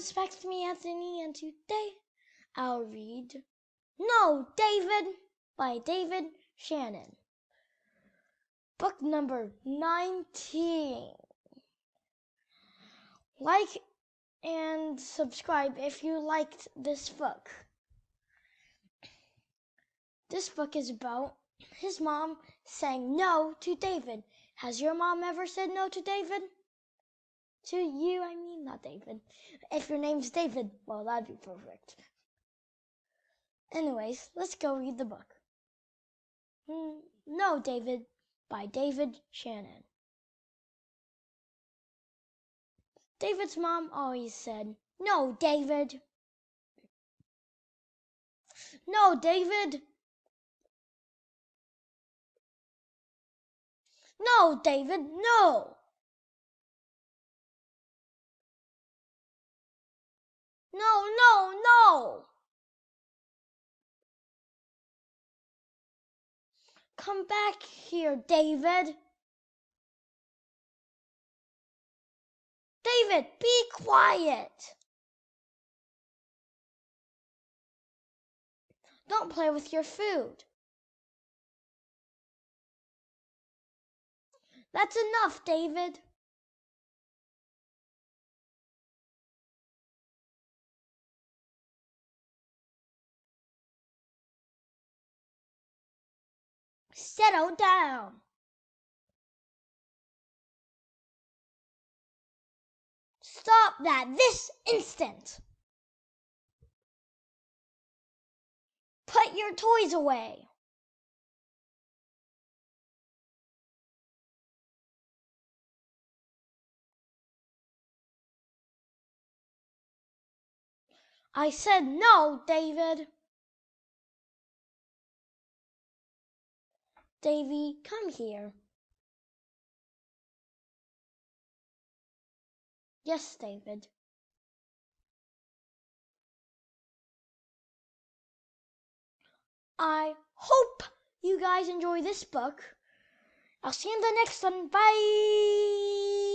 it's back to me, Anthony, and today I'll read No, David by David Shannon. Book number 19. Like and subscribe if you liked this book. This book is about his mom saying no to David. Has your mom ever said no to David? To you, I mean, not David. If your name's David, well, that'd be perfect. Anyways, let's go read the book. No, David by David Shannon. David's mom always said, "No, David. No, David. No, David, no. No, no, no. Come back here, David. David, be quiet. Don't play with your food. That's enough, David. Settle down. Stop that this instant. Put your toys away. I said no, David. Davy, come here. Yes, David. I hope you guys enjoy this book. I'll see you in the next one. Bye!